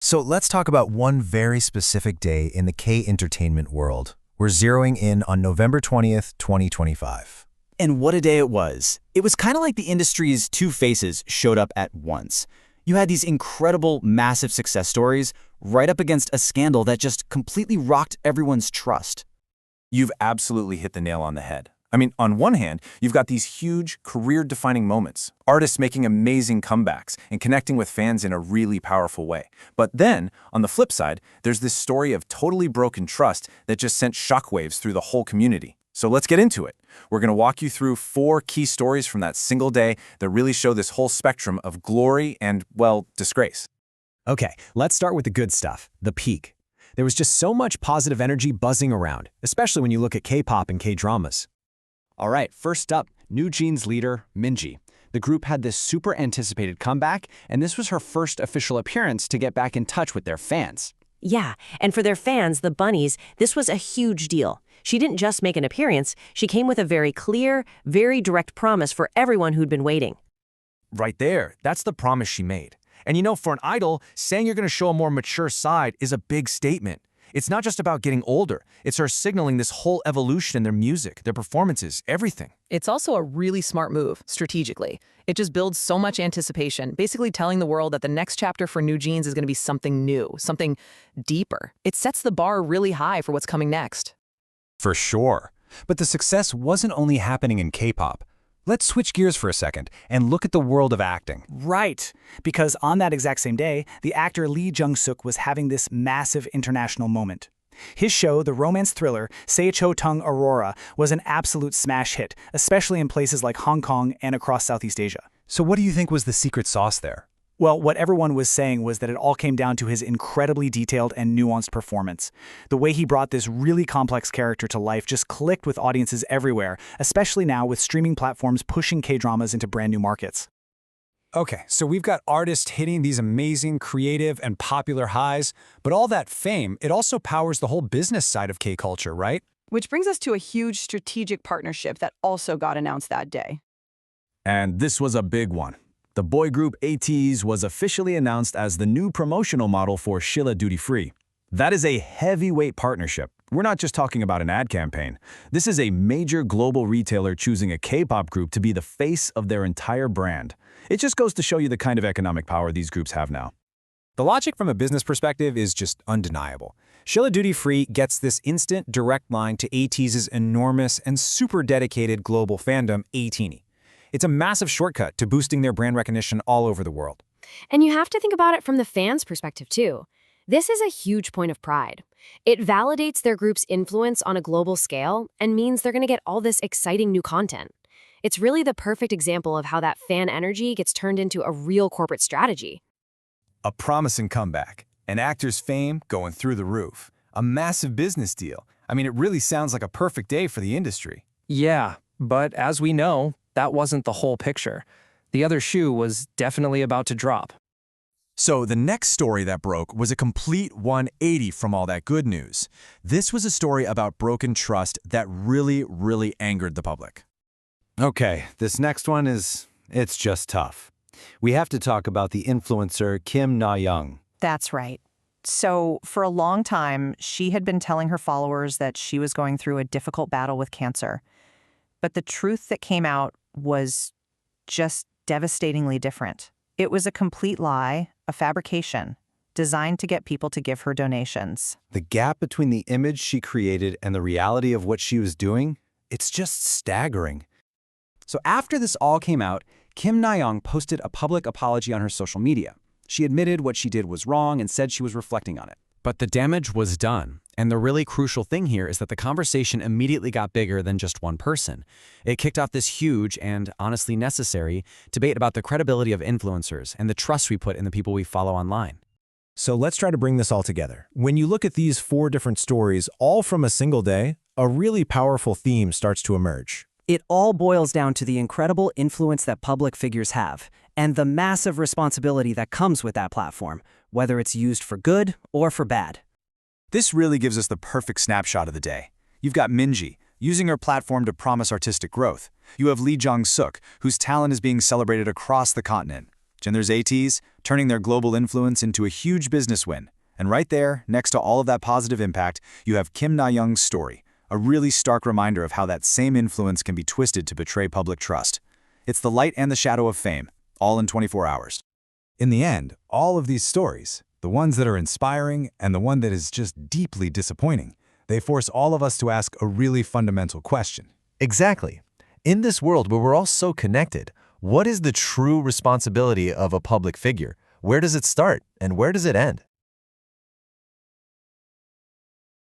So let's talk about one very specific day in the K-entertainment world. We're zeroing in on November 20th, 2025. And what a day it was. It was kind of like the industry's two faces showed up at once. You had these incredible, massive success stories right up against a scandal that just completely rocked everyone's trust. You've absolutely hit the nail on the head. I mean, on one hand, you've got these huge, career-defining moments, artists making amazing comebacks and connecting with fans in a really powerful way. But then, on the flip side, there's this story of totally broken trust that just sent shockwaves through the whole community. So let's get into it. We're going to walk you through 4 key stories from that single day that really show this whole spectrum of glory and, well, disgrace. Okay, let's start with the good stuff, the peak. There was just so much positive energy buzzing around, especially when you look at K-pop and K-dramas. All right, first up, Newzins leader Minzy. The group had this super anticipated comeback, and this was her first official appearance to get back in touch with their fans. Yeah, and for their fans, the bunnies, this was a huge deal. She didn't just make an appearance, she came with a very clear, very direct promise for everyone who'd been waiting. Right there, that's the promise she made. And you know, for an idol, saying you're going to show a more mature side is a big statement. It's not just about getting older. It's her signaling this whole evolution in their music, their performances, everything. It's also a really smart move, strategically. It just builds so much anticipation, basically telling the world that the next chapter for Newzins is going to be something new, something deeper. It sets the bar really high for what's coming next. For sure. But the success wasn't only happening in K-pop. Let's switch gears for a second and look at the world of acting. Right, because on that exact same day, the actor Lee Jong-seok was having this massive international moment. His show, the romance thriller Seocho-dong Aurora, was an absolute smash hit, especially in places like Hong Kong and across Southeast Asia. So what do you think was the secret sauce there? Well, what everyone was saying was that it all came down to his incredibly detailed and nuanced performance. The way he brought this really complex character to life just clicked with audiences everywhere, especially now with streaming platforms pushing K-dramas into brand new markets. Okay, so we've got artists hitting these amazing, creative, and popular highs, but all that fame, it also powers the whole business side of K-culture, right? Which brings us to a huge strategic partnership that also got announced that day. And this was a big one. The boy group ATEEZ was officially announced as the new promotional model for Shilla Duty Free. That is a heavyweight partnership. We're not just talking about an ad campaign. This is a major global retailer choosing a K-pop group to be the face of their entire brand. It just goes to show you the kind of economic power these groups have now. The logic from a business perspective is just undeniable. Shilla Duty Free gets this instant, direct line to ATEEZ's enormous and super dedicated global fandom, ATEEZ. It's a massive shortcut to boosting their brand recognition all over the world. And you have to think about it from the fans' perspective, too. This is a huge point of pride. It validates their group's influence on a global scale and means they're going to get all this exciting new content. It's really the perfect example of how that fan energy gets turned into a real corporate strategy. A promising comeback, an actor's fame going through the roof, a massive business deal. I mean, it really sounds like a perfect day for the industry. Yeah, but as we know, that wasn't the whole picture. The other shoe was definitely about to drop. So the next story that broke was a complete 180 from all that good news. This was a story about broken trust that really angered the public. Okay, this next one it's just tough. We have to talk about the influencer Kim Na-young. That's right. So for a long time, she had been telling her followers that she was going through a difficult battle with cancer. But the truth that came out was just devastatingly different. It was a complete lie, a fabrication, designed to get people to give her donations. The gap between the image she created and the reality of what she was doing, it's just staggering. So after this all came out, Kim Na-young posted a public apology on her social media. She admitted what she did was wrong and said she was reflecting on it. But the damage was done. And the really crucial thing here is that the conversation immediately got bigger than just one person. It kicked off this huge and honestly necessary debate about the credibility of influencers and the trust we put in the people we follow online. So let's try to bring this all together. When you look at these 4 different stories, all from a single day, a really powerful theme starts to emerge. It all boils down to the incredible influence that public figures have and the massive responsibility that comes with that platform, whether it's used for good or for bad. This really gives us the perfect snapshot of the day. You've got Minzy, using her platform to promise artistic growth. You have Lee Jong-seok, whose talent is being celebrated across the continent. And there's ATs, turning their global influence into a huge business win. And right there, next to all of that positive impact, you have Kim Na-young's story, a really stark reminder of how that same influence can be twisted to betray public trust. It's the light and the shadow of fame, all in 24 hours. In the end, all of these stories, the ones that are inspiring and the one that is just deeply disappointing, they force all of us to ask a really fundamental question. Exactly. In this world where we're all so connected, what is the true responsibility of a public figure? Where does it start and where does it end?